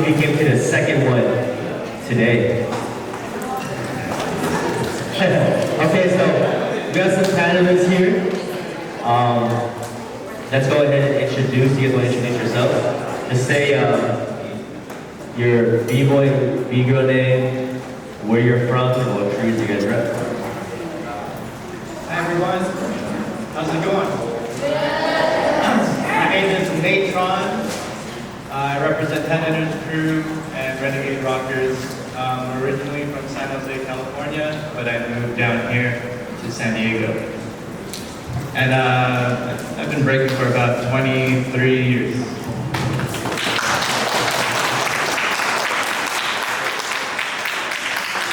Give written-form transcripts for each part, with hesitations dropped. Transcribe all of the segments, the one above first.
think we came to the second one today. Okay, so we got some candidates here. Let's go ahead and introduce. You guys want to introduce yourself? Just say your b-boy, b-girl name, where you're from, and what crews you guys rep. Hi everyone, how's it going? My name is Naytron. I represent 10 Energy Crew and Renegade Rockers. I'm originally from San Jose, California, but I moved down here to San Diego. And I've been breaking for about 23 years.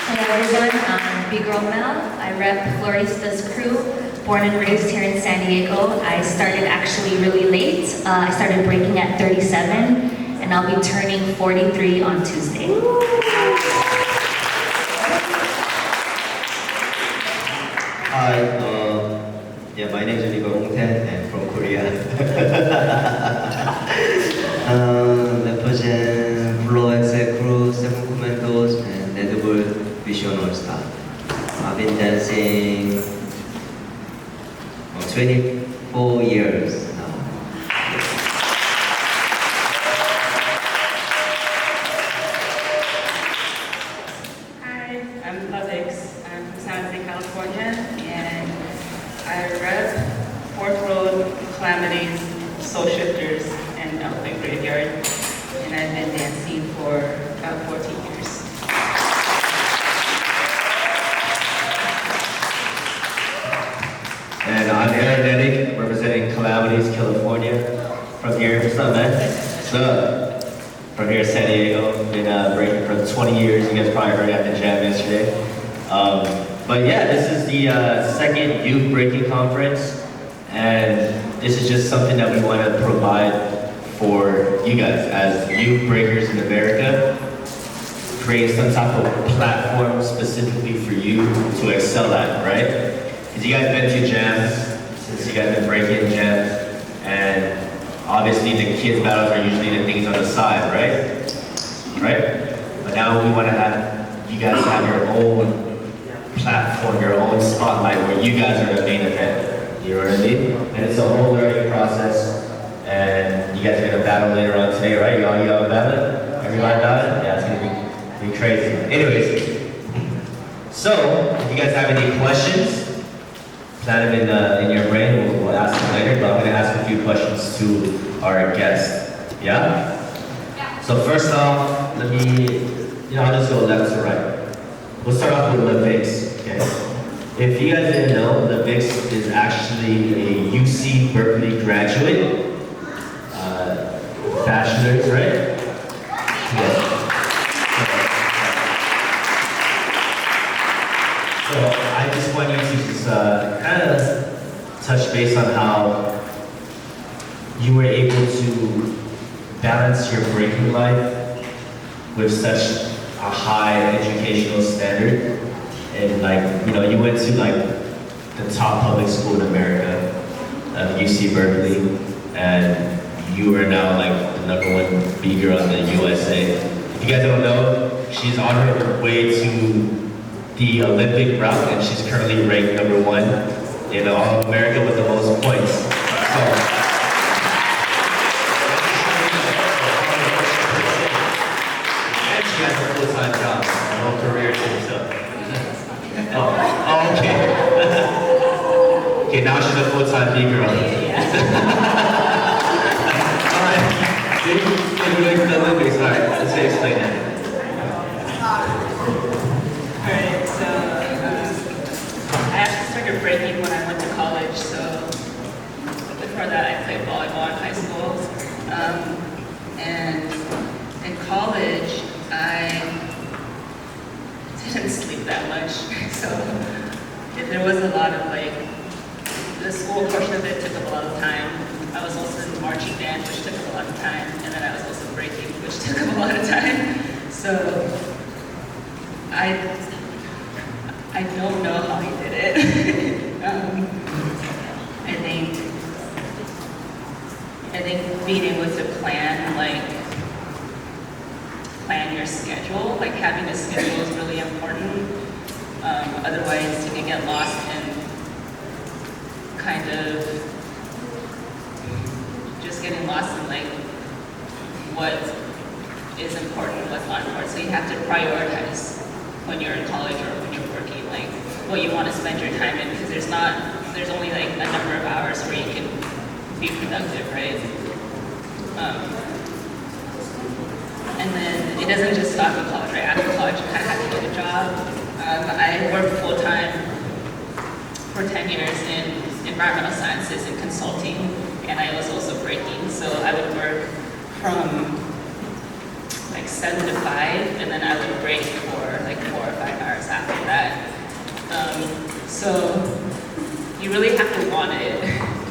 Hey everyone, I'm bgirl Mel. I rep Florista's crew, born and raised here in San Diego. I started actually really late. I started breaking at 37, and I'll be turning 43 on Tuesday. Hi, my name is and from Korea. Represent Flow XL Crew, Seven Commandos, and Red Bull Vision All Star. I've been dancing 24 years now. Hi, I'm Lavix. I'm from San Jose, California, and I rep Fourth Road, Calamities, Soul Shifters, and Elephant Graveyard. And I've been dancing for about 14 years. And I'm Energetic, representing Calamities, California. From here, what's up, man? What's up? From here, San Diego. Been breaking for 20 years. You guys probably heard at the jam yesterday. But yeah, this is the second youth breaking conference, and this is just something that we want to provide for you guys as youth breakers in America. Create some type of platform specifically for you to excel at, right? Because you guys been to jams, since you guys been breaking jams, and obviously the kids battles are usually the things on the side, right? Right? But now we want to have you guys have your own platform, your own spotlight where you guys are the main event. You know what I mean? And it's a whole learning process. And you guys are gonna battle later on today, right? Y'all battle? Everybody battle? Yeah, it's gonna be crazy. Anyways, so if you guys have any questions, plan them in your brain. We'll ask them later, but I'm gonna ask a few questions to our guest. Yeah? So first off, let me, I'll just go left to right. We'll start off with LaVix, okay? If you guys didn't know, LaVix is actually a UC Berkeley graduate. Bachelor's, right? Yeah. So I just want you to just kind of touch base on how you were able to balance your breaking life with such a high educational standard. And you went to the top public school in America, UC Berkeley, and you are now the #1 b-girl in the USA. If you guys don't know, she's on her way to the Olympic route, and she's currently ranked #1 in all of America with the most points. So, and she has a full-time job, a whole career to herself. Oh, okay. Okay, now she's a full-time b-girl. Alright, let's explain that. Alright, so I actually started breaking when I went to college, so before that I played volleyball in high school. And in college, I didn't sleep that much, so there was a lot of the school portion of it took up a lot of time. I was also in marching band, which took up a lot of time, and then I was also breaking, which took up a lot of time. So I don't know how he did it. I think being able to plan Otherwise, you can get lost in kind of just getting lost in like what is important, what's not important. So you have to prioritize when you're in college or when you're working, like what you want to spend your time in, because there's only like a number of hours where you can be productive, right? And then it doesn't just stop in college, right? After college, you kind of have to get a job. I worked full-time for 10 years in environmental sciences and consulting, and I was also breaking. So I would work from like 7 to 5, and then I would break for like 4 or 5 hours after that. So you really have to want it.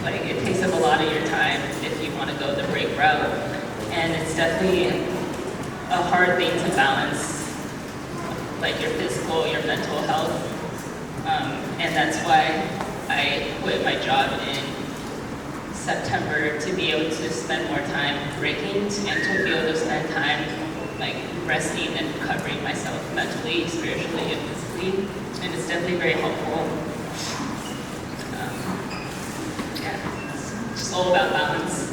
Like it takes up a lot of your time if you want to go the break route, and it's definitely a hard thing to balance, like your physical, your mental health, and that's why I quit my job in September to be able to spend more time breaking and to be able to spend time like resting and recovering myself mentally, spiritually, and physically, and it's definitely very helpful. Yeah, it's just all about balance.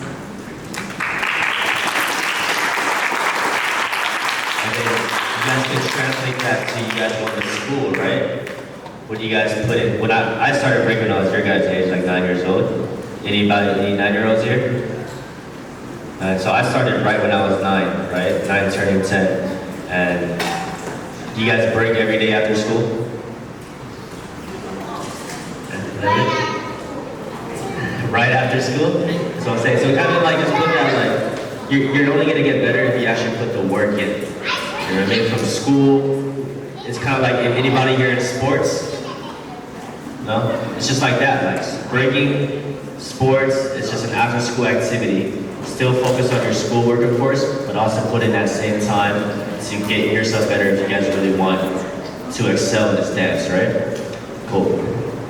You guys can translate that to you guys going to school, right? What do you guys put in? When I started breaking when I was your guys' age, like 9 years old. Any 9-year-olds here? So I started right when I was 9, right? 9 turning 10. And you guys break every day after school? Right after school? That's what I'm saying. So kind of like just put that like, you're only gonna get better if you actually put the work in. You know what I mean? From school, it's kind of like if anybody here in sports, no? It's just like that, like breaking, sports, it's just an after school activity. Still focus on your schoolwork, of course, but also put in that same time to get yourself better if you guys really want to excel in this dance, right? Cool.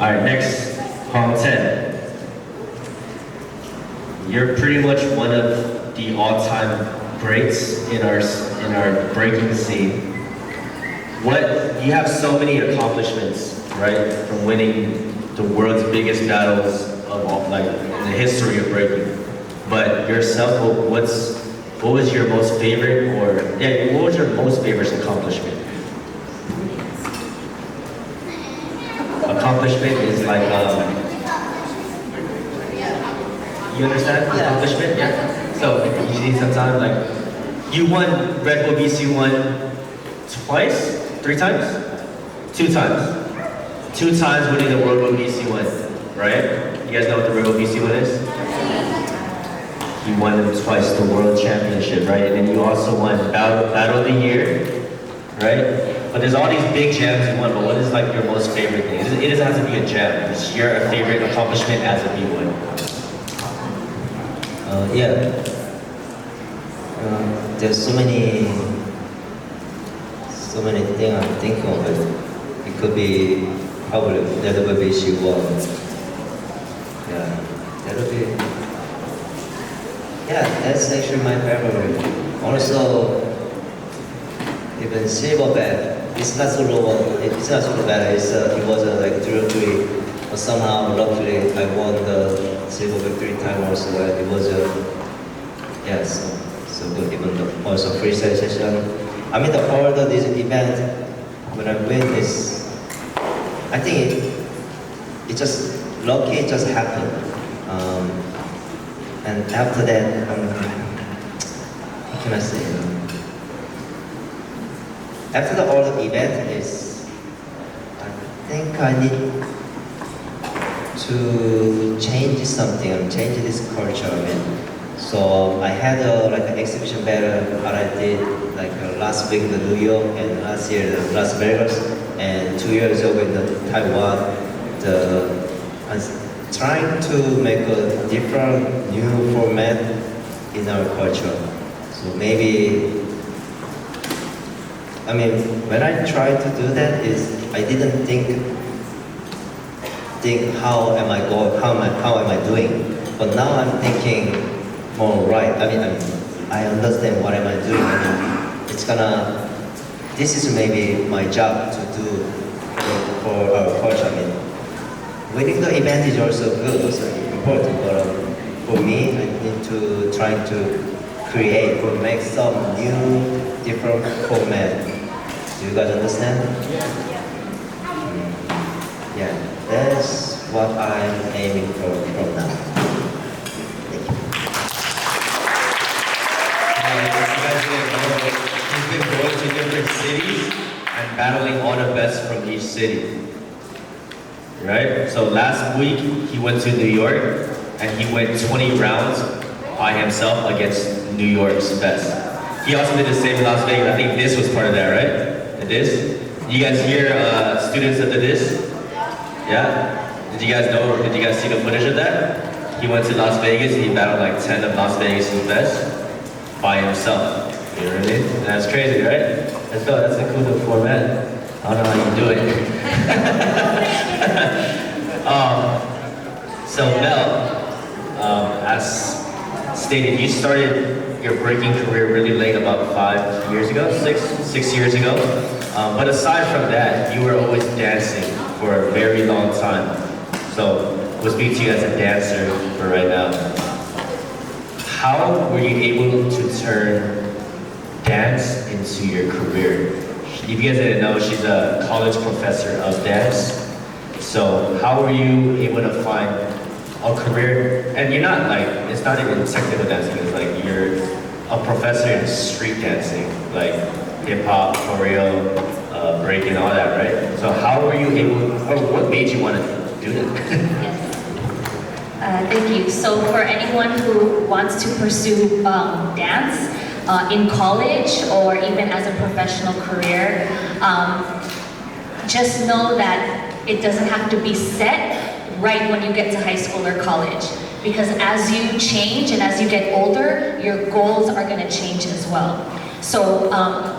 All right, next, Hong 10. You're pretty much one of the all-time greats in our breaking scene. You have so many accomplishments, right? From winning the world's biggest battles of all, like in the history of breaking. But yourself, what was your most favorite, what was your most favorite accomplishment? Accomplishment is like, you understand? Yeah. Accomplishment? Yeah. So you need some time, like, you won Red Bull BC1 twice? 3 times? 2 times. 2 times winning the World Bull BC1, right? You guys know what the Red Bull BC1 is? You won them twice, the World Championship, right? And then you also won Battle of the Year, right? But there's all these big jams you won, but what is like your most favorite thing? It doesn't have to be a jam. It's your favorite accomplishment as a B-boy. Yeah. There's so many things I'm thinking of it. It could be probably that will be she won. Yeah, that'll be. Yeah, that's actually my favorite. Also, even silver bag. It's not so low. It's not so bad. It was like 303. But somehow, luckily, I won the silver bag 3 times also. It was yeah, so good. Even the also freestyle session. I mean, the whole of this event, when I win this, I think it just lucky. It just happened. And after that, what can I say? After the whole event is, I think I need to change something, change this culture. I mean, so I had like an exhibition battle that I did like last week in New York and last year in Las Vegas and 2 years ago in Taiwan. I'm trying to make a different new format in our culture. So maybe, I mean, when I tried to do that I didn't think how am I doing? But now I'm thinking more right. I mean, I understand what am I doing. I mean, this is maybe my job to do for our culture. I mean, winning the event is also good, also important. But for me, I need to try to create or make some new, different format. Do you guys understand? Yeah, that's what I'm aiming for from now. Thank you. You guys didn't know, he's been going to different cities and battling all the best from each city. Right? So last week, he went to New York and he went 20 rounds by himself against New York's best. He also did the same in Las Vegas. I think this was part of that, right? The disc? You guys hear students of the disc? Yeah? Did you guys know, did you guys see the footage of that? He went to Las Vegas and he battled like 10 of Las Vegas' best by himself. You know what I mean? And that's crazy, right? That's a cool little format. I don't know how you do it. So Mel, as stated, you started your breaking career really late, about 5 years ago, six years ago. But aside from that, you were always dancing for a very long time. So we'll speak to you as a dancer for right now. How were you able to turn dance into your career? If you guys didn't know, she's a college professor of dance. So how were you able to find a career? And you're not like, it's not even technical dancing, it's like you're a professor in street dancing, like hip hop, choreo, breaking, all that, right? So how were you able, or what made you want to do that? Thank you. So for anyone who wants to pursue dance in college or even as a professional career, just know that it doesn't have to be set right when you get to high school or college. Because as you change and as you get older, your goals are going to change as well. So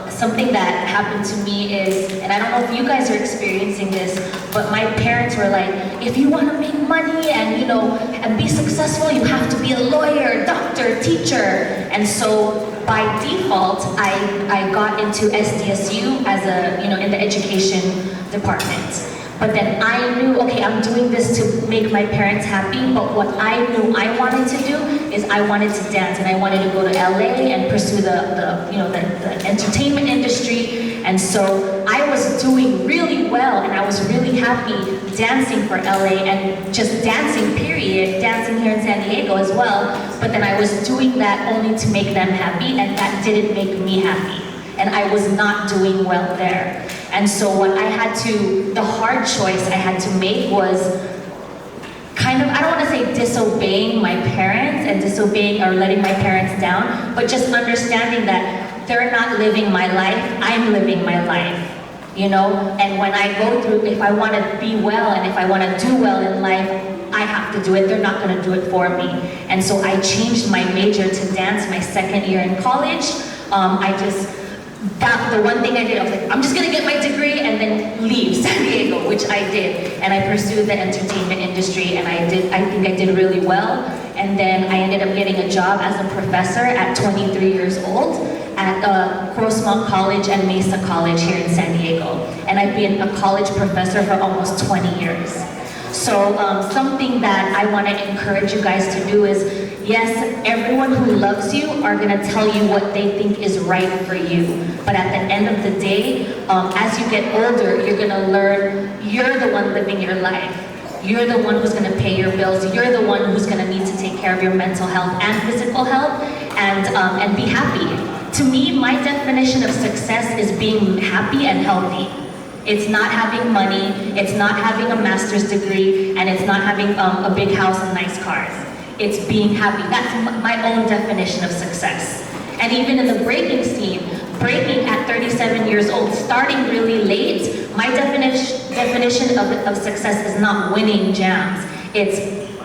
something that happened to me is, and I don't know if you guys are experiencing this, but my parents were like, if you want to make money and and be successful, you have to be a lawyer, doctor, teacher. And so by default, I got into SDSU as in the education department. But then I knew, okay, I'm doing this to make my parents happy, but what I knew I wanted to do is I wanted to dance, and I wanted to go to LA and pursue the entertainment industry. And so I was doing really well, and I was really happy dancing for LA and just dancing, period, dancing here in San Diego as well. But then I was doing that only to make them happy, and that didn't make me happy. And I was not doing well there. And so the hard choice I had to make was kind of, I don't want to say disobeying my parents and disobeying or letting my parents down, but just understanding that they're not living my life, I'm living my life, And when I go through, if I want to be well and if I want to do well in life, I have to do it, they're not going to do it for me. And so I changed my major to dance my second year in college. The one thing I did, I was like, I'm just gonna get my degree and then leave San Diego, which I did. And I pursued the entertainment industry, and I think I did really well. And then I ended up getting a job as a professor at 23 years old at Grossmont College and Mesa College here in San Diego. And I've been a college professor for almost 20 years. So something that I want to encourage you guys to do is, yes, everyone who loves you are going to tell you what they think is right for you. But at the end of the day, as you get older, you're going to learn you're the one living your life. You're the one who's going to pay your bills. You're the one who's going to need to take care of your mental health and physical health and be happy. To me, my definition of success is being happy and healthy. It's not having money, it's not having a master's degree, and it's not having a big house and nice cars. It's being happy. That's my own definition of success. And even in the breaking scene, breaking at 37 years old, starting really late, my definition of success is not winning jams. It's,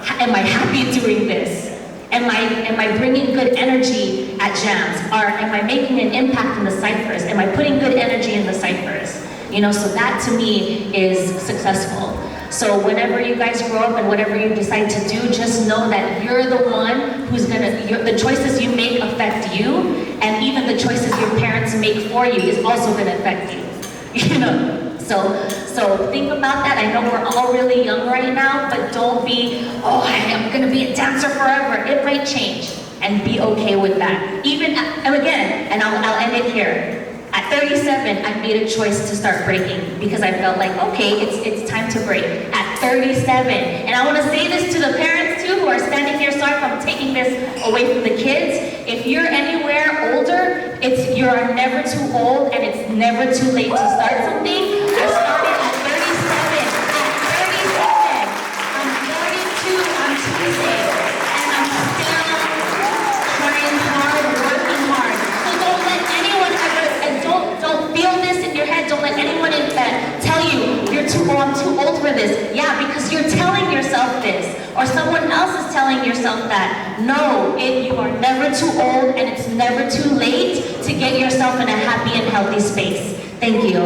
am I happy doing this? Am I bringing good energy at jams? Or am I making an impact in the ciphers? Am I putting good energy in the ciphers? So that to me is successful. So whenever you guys grow up and whatever you decide to do, just know that you're the one who's the choices you make affect you, and even the choices your parents make for you is also gonna affect you. So So think about that. I know we're all really young right now, but don't be, oh, I am gonna be a dancer forever. It might change, and be okay with that. Even, and again, and I'll end it here. At 37, I made a choice to start breaking because I felt like, okay, it's time to break. At 37, and I want to say this to the parents too who are standing here. Sorry if I'm taking this away from the kids. If you're anywhere older, you are never too old and it's never too late to start something. I started at 37. At 37, I'm 42. I'm teasing, and I'm still trying hard, working hard. So don't let anyone ever, and don't feel this in your head. Don't let anyone tell you you're too old. I'm too old for this. Yeah, because you're telling yourself this, or someone else is telling yourself that. No, you are never too old, and it's never too late to get yourself in a happy and healthy space. Thank you.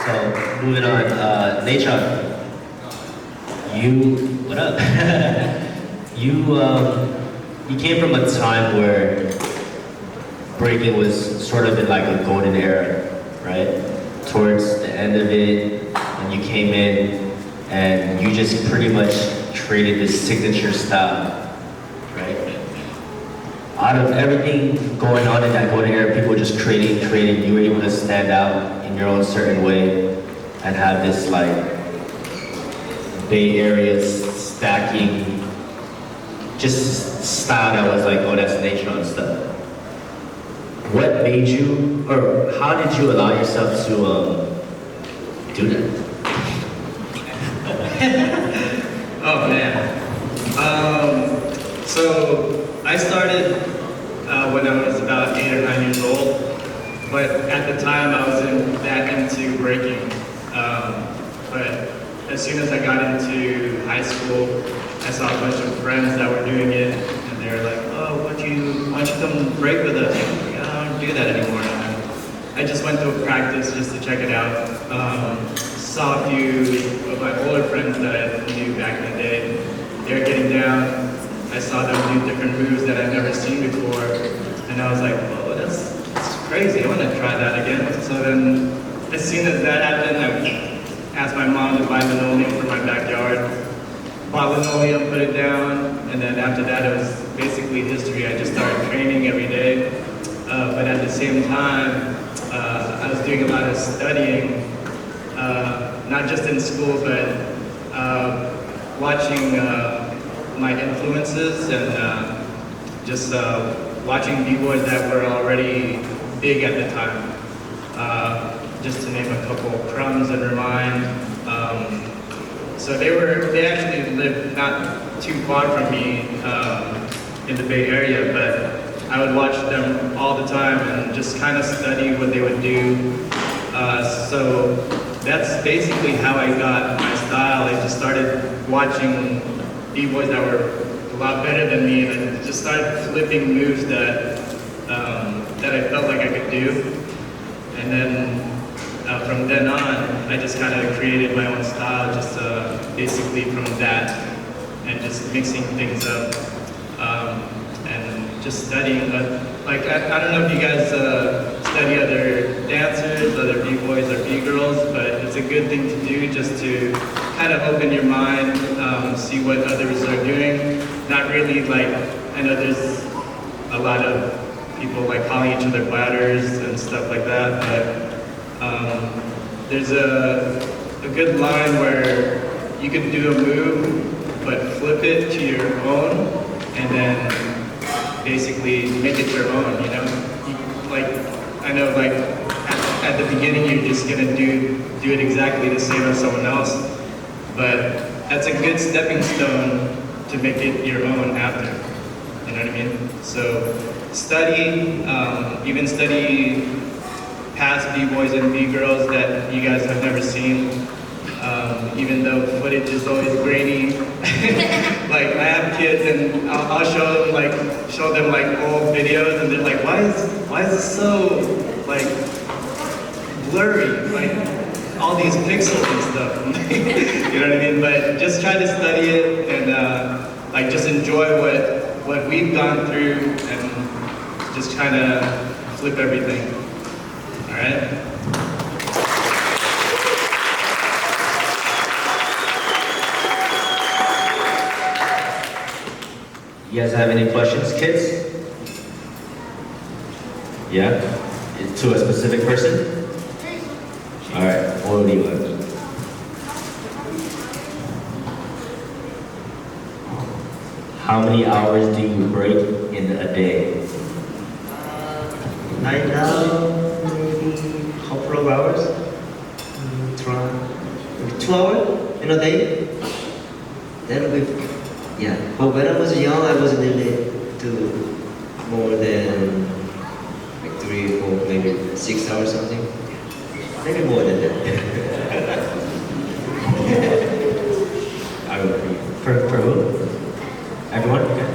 So, moving on, Naytron, what up? You came from a time where breaking was sort of in like a golden era, right? Towards the end of it, and you came in and you just pretty much created this signature style, right? Out of everything going on in that golden era, people just creating, you were able to stand out in your own certain way and have this like Bay Area stacking, just style that was like, oh, that's Naytron stuff. What made you, or how did you allow yourself to do that? Oh man. So I started when I was about 8 or 9 years old, but at the time I wasn't that into breaking. But as soon as I got into high school, I saw a bunch of friends that were doing it, and they were like, "Oh, why don't you come break with us?" I was like, I don't do that anymore. And I just went to a practice just to check it out. Saw a few of my older friends that I knew back in the day. They were getting down. I saw them do different moves that I'd never seen before, and I was like, "Whoa, that's crazy! I want to try that again." So then, as soon as that happened, I asked my mom to buy linoleum for my backyard. Bought linoleum, put it down, and then after that it was basically history. I just started training every day, but at the same time, I was doing a lot of studying, not just in school, but watching my influences and just watching b-boys that were already big at the time. Just to name a couple, Crumbs and Remind. So they actually lived not too far from me in the Bay Area, but I would watch them all the time and just kind of study what they would do. So that's basically how I got my style. I just started watching b-boys that were a lot better than me, and I just started flipping moves that I felt like I could do. And then from then on, I just kind of created my own style, just basically from that, and just mixing things up, and just studying. Like I don't know if you guys study other dancers, other b-boys or b-girls, but it's a good thing to do just to kind of open your mind, see what others are doing. Not really like, I know there's a lot of people like calling each other bladders and stuff like that, but there's a good line where you can do a move, but flip it to your own, and then basically make it your own, you know? Like, I know like at the beginning you're just gonna do it exactly the same as someone else, but that's a good stepping stone to make it your own after, you know what I mean? So study, even study past b-boys and b-girls that you guys have never seen, even though footage is always grainy. Like I have kids and I'll show them like old videos, and they're like, why is this so like blurry, like all these pixels and stuff. You know what I mean? But just try to study it and like just enjoy what we've gone through and just kind of flip everything. All right? You guys have any questions, kids? Yeah? To a specific person? Alright, what do you want? How many hours do you break in a day? Right now, maybe couple of hours. Try maybe 2 hours in a day. That'll be, yeah. But when I was young, I was nearly do more than like 3, 4, maybe 6 hours something. Maybe more than that. I would agree. For who? Everyone? Okay.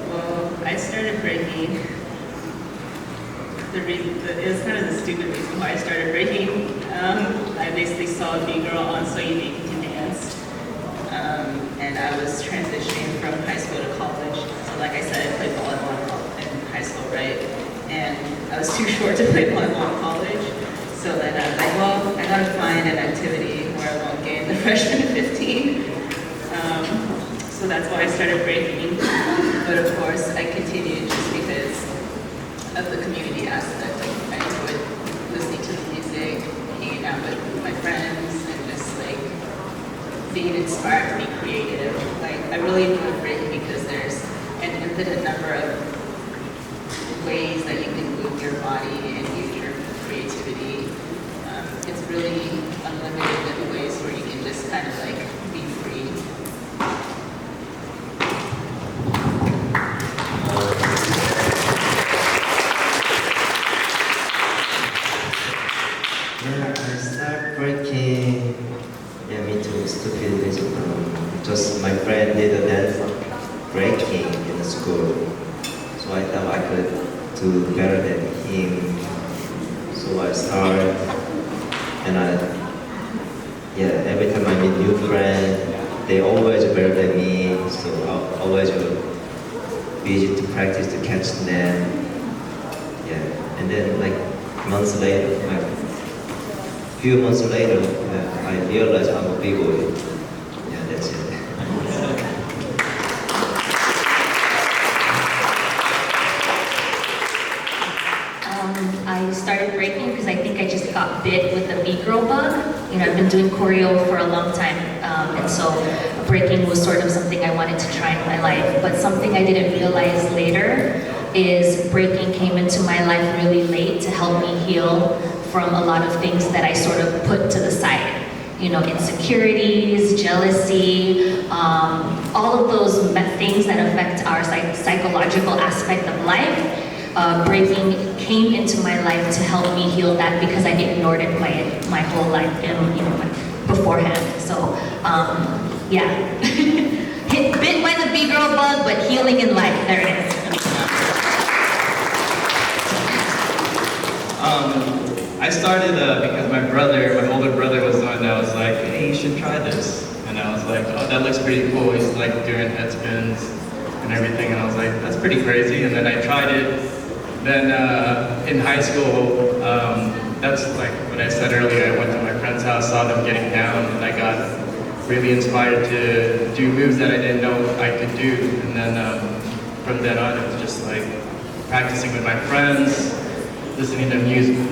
Well, I started breaking. It was kind of the stupid reason why I started breaking. I basically saw a B-girl on So You Think You Can Dance. And I was transitioning from high school to college. So like I said, I played volleyball in high school, right? And I was too short to play volleyball in college. So then I was like, well, I gotta find an activity where I won't gain the freshman 15. So that's why I started breaking. But of course, I continued just because of the community aspect. Like, I enjoyed listening to the music, hanging out with my friends, and just like being inspired to be creative. Like, I really enjoy breaking because there's an infinite number of ways that you can move your body and use your creativity. It's really unlimited in ways where you can just kind of like be free. Yeah, I start breaking. Yeah, me too. Stupid reason. Just my friend did a dance breaking in the school, so I thought I could do better than him. So I started, and every time I meet new friends, they always better than me. So I always busy to practice to catch them. Yeah, and then like months later, like few months later, I realized I'm a big boy. Yeah, that's it. I started breaking because I think I just got bit with the B-girl bug. You know, I've been doing choreo for a long time, and so breaking was sort of something I wanted to try in my life. But something I didn't realize later is breaking came into my life really late to help me heal from a lot of things that I sort of put to the side. You know, insecurities, jealousy, all of those things that affect our psychological aspect of life. Breaking came into my life to help me heal that because I ignored it my whole life, beforehand. So, yeah. Bit by the B-girl bug, but healing in life. There it is. I started because my older brother was the one that was like, hey, you should try this. And I was like, oh, that looks pretty cool. He's like doing head spins and everything. And I was like, that's pretty crazy. And then I tried it. Then in high school, that's like what I said earlier, I went to my friend's house, saw them getting down, and I got really inspired to do moves that I didn't know I could do. And then from then on, it was just like practicing with my friends, listening to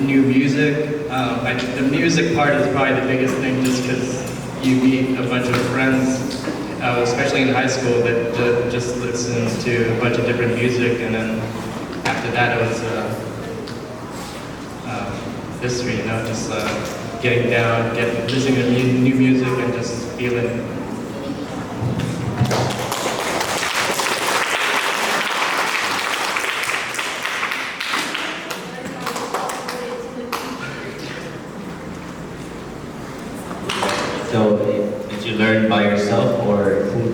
new music. The music part is probably the biggest thing, just because you meet a bunch of friends, especially in high school, that just listens to a bunch of different music, and then after that it was history, you know, just getting down, listening to new music and just feeling. So, did you learn by yourself, or who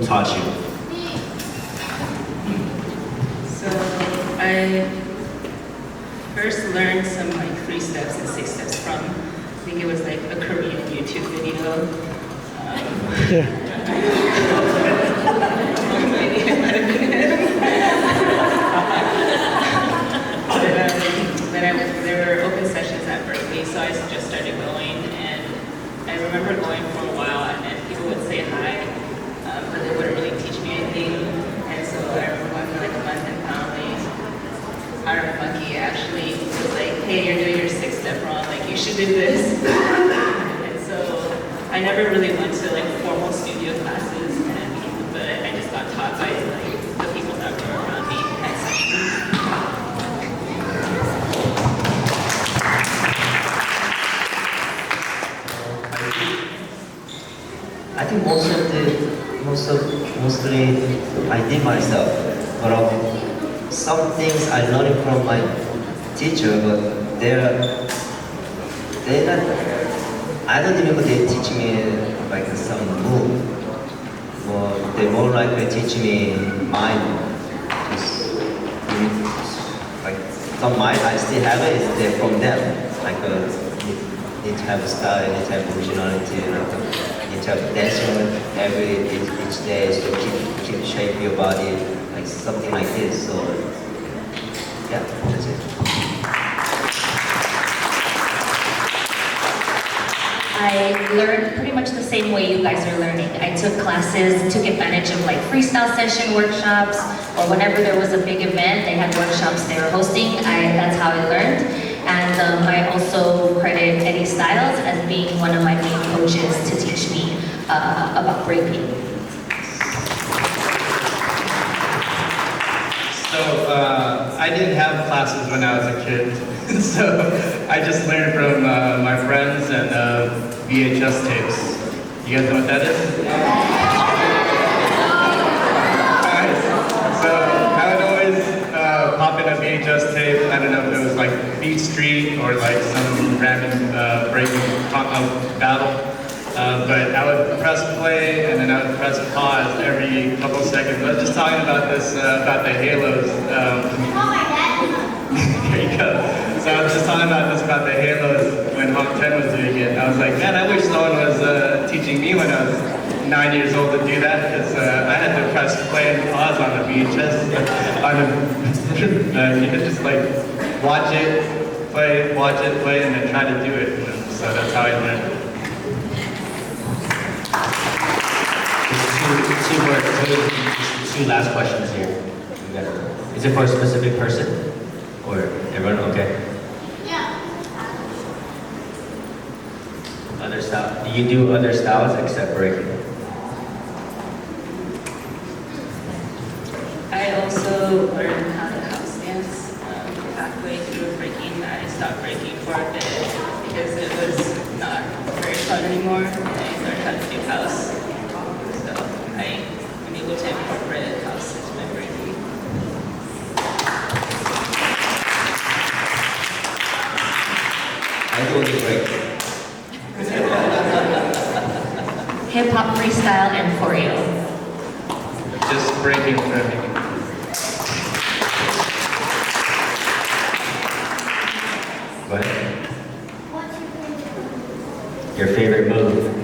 I first learned some like 3 steps and 6 steps from, I think it was like a Korean YouTube video. There were open sessions at Berkeley, so I just started going, and I remember going for a while, and then people would say hi, but they wouldn't really teach me anything. And so I remember going for like a month, and finally, our monkey actually was like, "Hey, you're doing your 6th step wrong. Like, you should do this." And so I never really went to like formal studio classes, but I just got taught by like the people that were around me at sessions. I think mostly I did myself, but some things I learned from my teacher, but they're not. I don't even think they teach me like some move, or they more likely teach me mind. Like some mind I still have it, is there from them. Like need to have a style, need to have originality, need to have dancing each day, so keep shape your body, like something like this. So yeah, that's it. I learned pretty much the same way you guys are learning. I took classes, took advantage of like freestyle session workshops, or whenever there was a big event, they had workshops they were hosting. That's how I learned. And I also credit Eddie Styles as being one of my main coaches to teach me about breaking. So I didn't have classes when I was a kid, so I just learned from my friends and VHS tapes. You guys know what that is? Alright, so I would always pop in a VHS tape. I don't know if it was like Beat Street or like some random breaking battle. But I would press play and then I would press pause every couple seconds. I was just talking about this, about the halos. There you go. So I was just talking about this, about the halos when Hawk 10 was doing it. I was like, man, I wish someone was teaching me when I was 9 years old to do that, because I had to press play and pause on the VHS. You could just like watch it, play, and then try to do it. You know? So that's how I learned. Two last questions here. Is it for a specific person? Or everyone? Okay. Yeah. Other style. Do you do other styles except breaking? I also learned how to house dance. Halfway through breaking, I stopped breaking for a bit because it was not very fun anymore. And I learned how to do house. So I'm able to incorporate house into my breaking. I do the break. Hip hop, freestyle, and choreo. Just breaking for me. Go ahead. What's Your favorite move?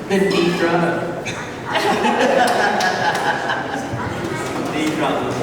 The D drop. D drop.